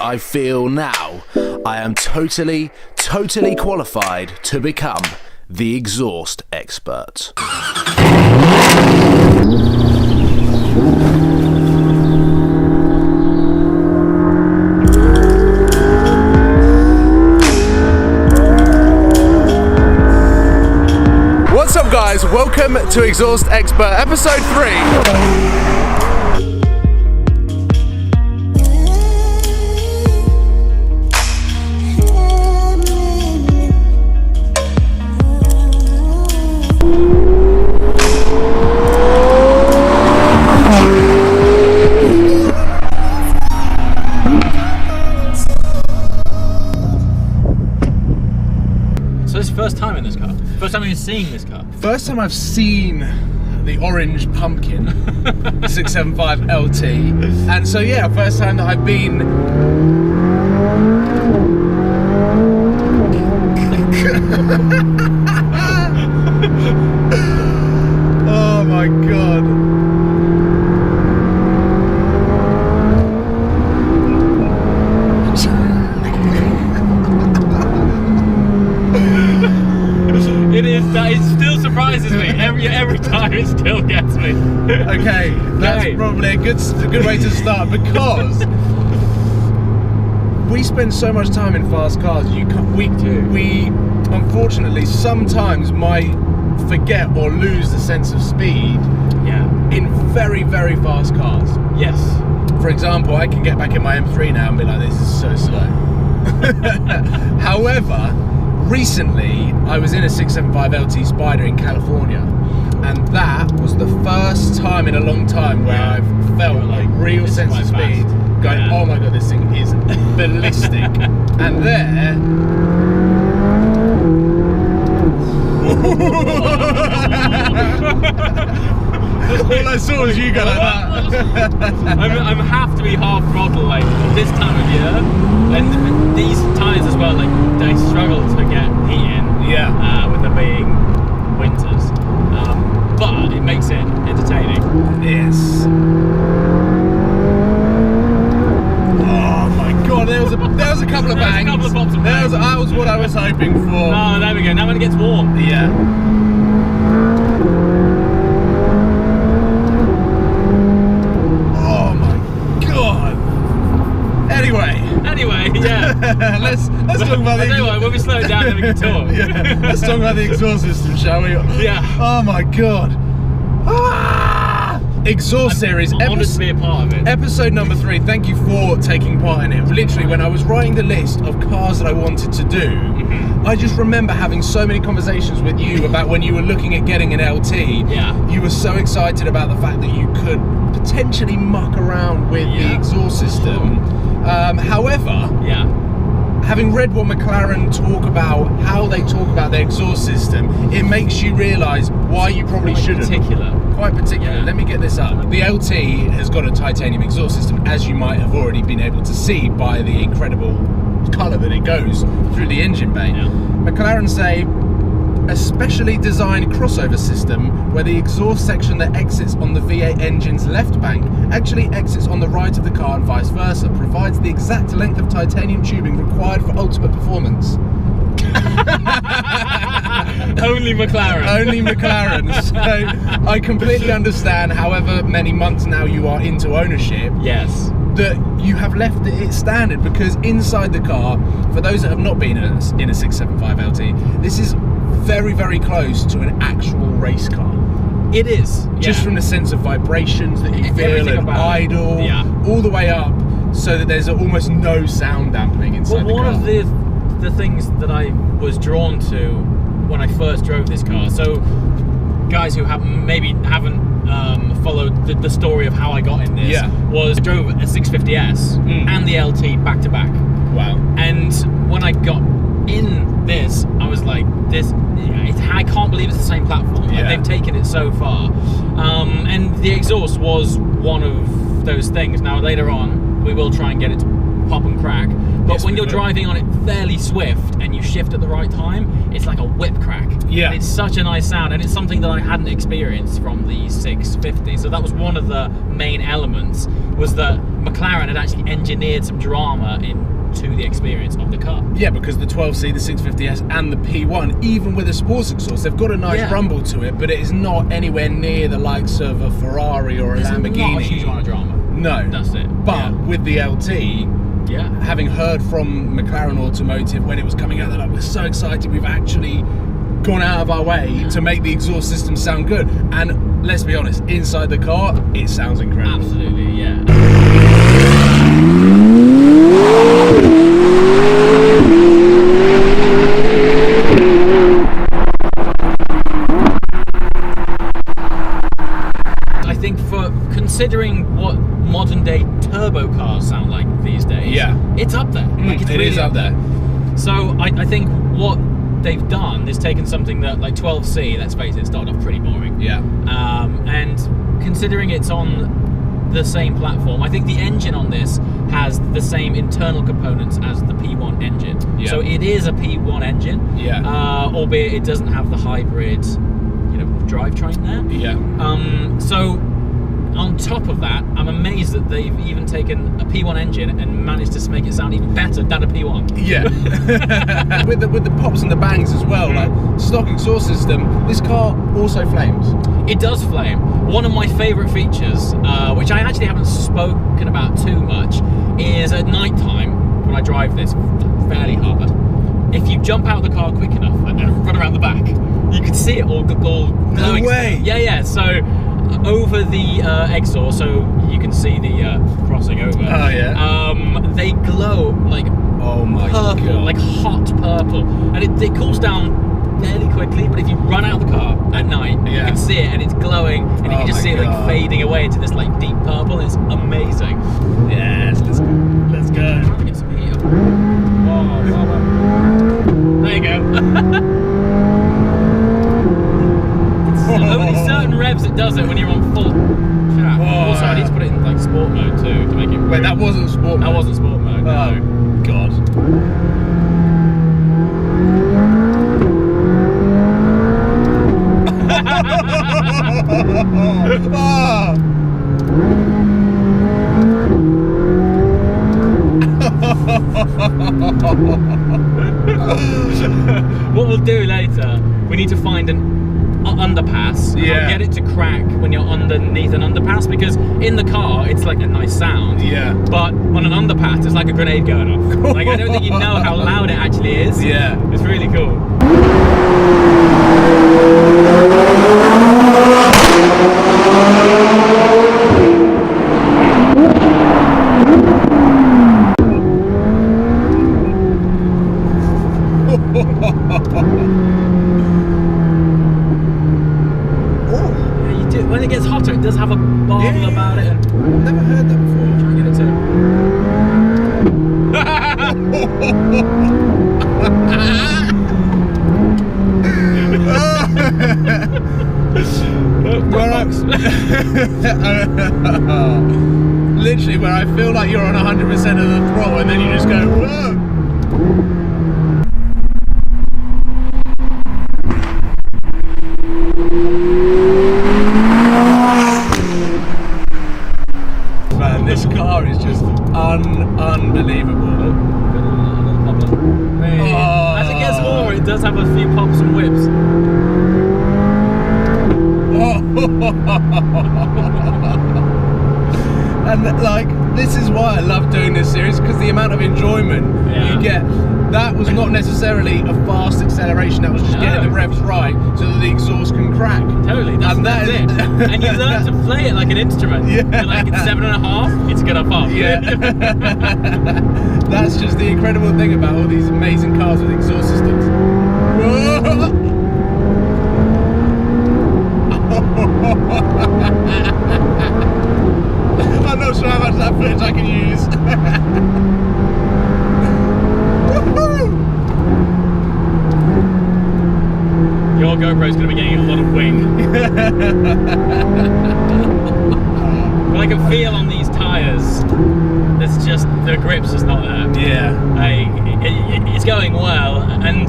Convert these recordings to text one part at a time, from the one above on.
I feel now, I am totally qualified to become the exhaust expert. What's up, guys? Welcome to Exhaust Expert episode 3. First time in this car? First time you're seeing this car? First time I've seen the orange pumpkin 675 LT, and so yeah, first time that I've been. Oh my god. It still surprises me. Every time it still gets me. Okay, that's probably a good way to start, because we spend so much time in fast cars. We unfortunately sometimes might forget or lose the sense of speed. Yeah. In very fast cars. Yes. For example, I can get back in my M3 now and be like, this is so slow. However, recently, I was in a 675 LT Spider in California, and that was the first time in a long time where I've felt like real sense of speed, going, oh my god, this thing is ballistic. And there... all I saw was you go like that. I'm have to be half throttle like this time of year, and these tyres as well, like they struggle to get heat in. Yeah. With them being winters, but it makes it entertaining. Yes. Oh my god, there was a couple of bangs. A couple of pops and bangs. That was what I was hoping for. Oh, there we go. Now when it gets warm. Yeah. Anyway, yeah. let's talk about the. When we slow it down, then we can talk. Yeah. Let's talk about the exhaust system, shall we? Yeah. Oh my god. Exhaust series. I'm honoured to be a part of it. Episode number 3. Thank you for taking part in it. Literally, when I was writing the list of cars that I wanted to do, I just remember having so many conversations with you about when you were looking at getting an LT. Yeah. You were so excited about the fact that you could potentially muck around with the exhaust system. However, having read what McLaren talk about, how they talk about their exhaust system, it makes you realise why you probably shouldn't. Quite particular. Let me get this up. The LT has got a titanium exhaust system, as you might have already been able to see by the incredible colour that it goes through the engine bay. Yeah. McLaren say, a specially designed crossover system where the exhaust section that exits on the V8 engine's left bank actually exits on the right of the car and vice versa, provides the exact length of titanium tubing required for ultimate performance. Only McLaren. Only McLaren. So I completely understand, however many months now you are into ownership, that you have left it standard, because inside the car, for those that have not been in a 675 LT, this is very close to an actual race car. It is. Just from the sense of vibrations that you feel and idle, all the way up, so that there's almost no sound dampening inside the car. One of the things that I was drawn to when I first drove this car, so guys who haven't followed the story of how I got in this, was I drove a 650S and the LT back to back. Wow. And when I got in this, I was like, I can't believe it's the same platform. Like, they've taken it so far. And the exhaust was one of those things. Now later on, we will try and get it to pop and crack. But when you're driving on it fairly swift and you shift at the right time, it's like a whip crack. Yeah. And it's such a nice sound, and it's something that I hadn't experienced from the 650. So that was one of the main elements, was that McLaren had actually engineered some drama into the experience of the car. Yeah, because the 12C, the 650S, and the P1, even with a sports exhaust, they've got a nice rumble to it, but it is not anywhere near the likes of a Ferrari or a Lamborghini. Not a huge amount of drama. No, that's it. But with the LT, having heard from McLaren Automotive when it was coming out, they're like, we're so excited, we've actually gone out of our way to make the exhaust system sound good. And let's be honest, inside the car, it sounds incredible. Absolutely, yeah. I think for considering what modern day turbo cars sound like these days, it's up there. Like, it's really up there. So I think what they've done is taken something that, like 12C, let's face it, started off pretty boring. Yeah. And considering it's on the same platform, I think the engine on this has the same internal components as the P1 engine. Yeah. So it is a P1 engine. Yeah. Albeit it doesn't have the hybrid, drivetrain there. Yeah. So on top of that, I'm amazed that they've even taken a P1 engine and managed to make it sound even better than a P1. Yeah. with the pops and the bangs as well, like stock exhaust system, this car also flames. It does flame. One of my favourite features, which I actually haven't spoken about too much, is at night time when I drive this fairly hard. If you jump out of the car quick enough and run around the back, you can see it all glowing. No way. Yeah. So over the exhaust, so you can see the crossing over. Oh yeah. They glow like purple, God. like hot purple, and it cools down fairly quickly. But if you run out of the car at night, you can see it, and it's glowing, and you can just see it like fading away into this like deep purple. It's amazing. Yes, let's go. Let's go. I'm trying to get some heat up. Whoa. There you go. Only certain revs it does it when you're on full chat. Also, I need to put it in like sport mode too to make it. Wait, that wasn't sport mode? That wasn't sport mode. No. Oh, God. What we'll do later, we need to find an underpass. Yeah. Get it to crack when you're underneath an underpass, because in the car it's like a nice sound. Yeah. But on an underpass it's like a grenade going off. Like, I don't think you know how loud it actually is. Yeah. It's really cool. When it gets hotter, it does have a bubble about it. And I've never heard that before. Try and get it Literally, where I feel like you're on 100% of the throttle, and then you just go, whoa. This car is just unbelievable. As it gets warmer, it does have a few pops and whips. And like, this is why I love doing this series, because the amount of enjoyment you get. That was not necessarily a fast acceleration, that was just getting the revs right so that the exhaust can crack. Totally, that's it. And you learn to play it like an instrument. Yeah. You're like, it's 7.5, it's gonna pop. Yeah. That's just the incredible thing about all these amazing cars with exhaust systems. I'm not sure how much of that footage I can use. Your GoPro's going to be getting a lot of wing. But I can feel on these tyres, there's just, the grip's just not there. Yeah. It's going well, and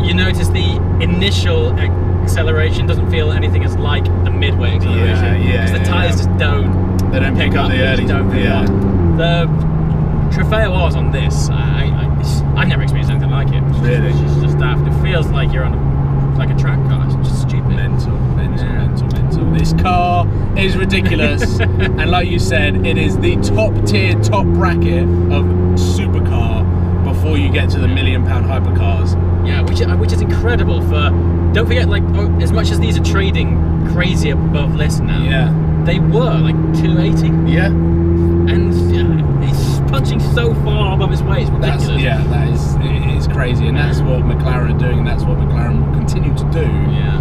you notice the initial acceleration doesn't feel anything as like a midway acceleration. Yeah. Because the tyres just don't They don't pick up the early. The Trofeo R's on this, I've never experienced anything like it. Really? It's just daft. It feels like you're on like a track car. It's just stupid. Mental. This car is ridiculous, and like you said, it is the top tier, top bracket of supercar before you get to the £1 million hypercars. Yeah, which is incredible. Don't forget, like, as much as these are trading crazy above list now, they were like 280. Yeah. And it's punching so far above its weight. It's ridiculous. It is crazy, and that's what McLaren are doing, and that's what McLaren will continue to do. Yeah.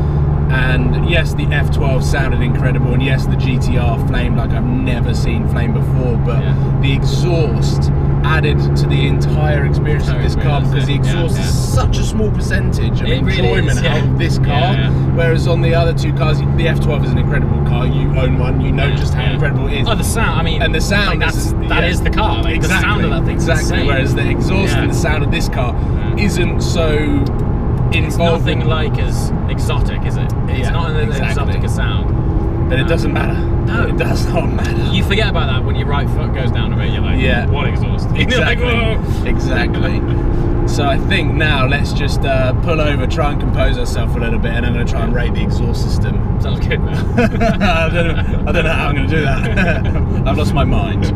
And yes, the F12 sounded incredible, and yes, the GTR flamed like I've never seen flame before, but the exhaust added to the entire experience of this car, because the exhaust is such a small percentage of enjoyment out of this car, whereas on the other two cars, the F12 is an incredible car. You own one, you know just how incredible it is. Oh, the sound, I mean, and the sound, like that is the car, like, exactly, the sound of that thing's insane. Whereas the exhaust and the sound of this car isn't so it's nothing like as exotic, is it? It's not an exotic a sound. But it doesn't matter. No. It does not matter. You forget about that when your right foot goes down a bit, you're like, what exhaust? Exactly. You're like, whoa. Exactly. So I think now let's just pull over, try and compose ourselves a little bit, and I'm going to try and rate the exhaust system. Sounds good, man. I don't know how I'm going to do that. I've lost my mind.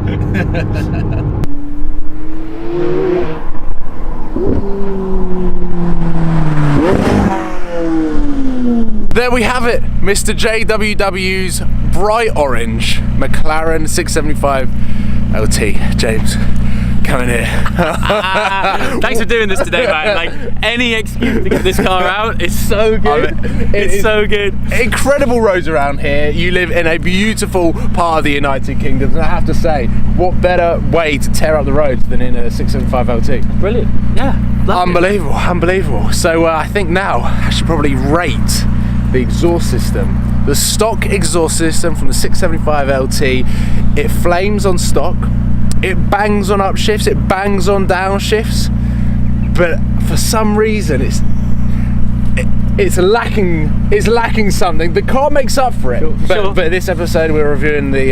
There we have it, MrJWW's bright orange McLaren 675 LT. James, come in here. Thanks for doing this today, man. Like, any excuse to get this car out, it's so good. It's so good. Incredible roads around here. You live in a beautiful part of the United Kingdom, and I have to say, what better way to tear up the roads than in a 675 LT? Brilliant. Yeah. Unbelievable. So I think now I should probably rate the exhaust system. The stock exhaust system from the 675 LT, it flames on stock, it bangs on upshifts, it bangs on downshifts, but for some reason it's lacking something. The car makes up for it. But this episode we're reviewing this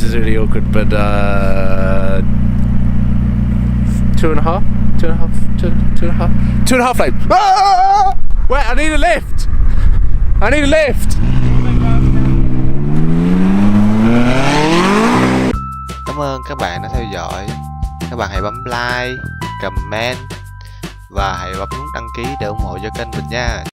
is really awkward, but 2.5 flames. Ah! Wait, I need a lift! Cảm ơn các bạn đã theo dõi. Các bạn hãy bấm like, comment và hãy bấm nút đăng ký để ủng hộ cho kênh mình nha.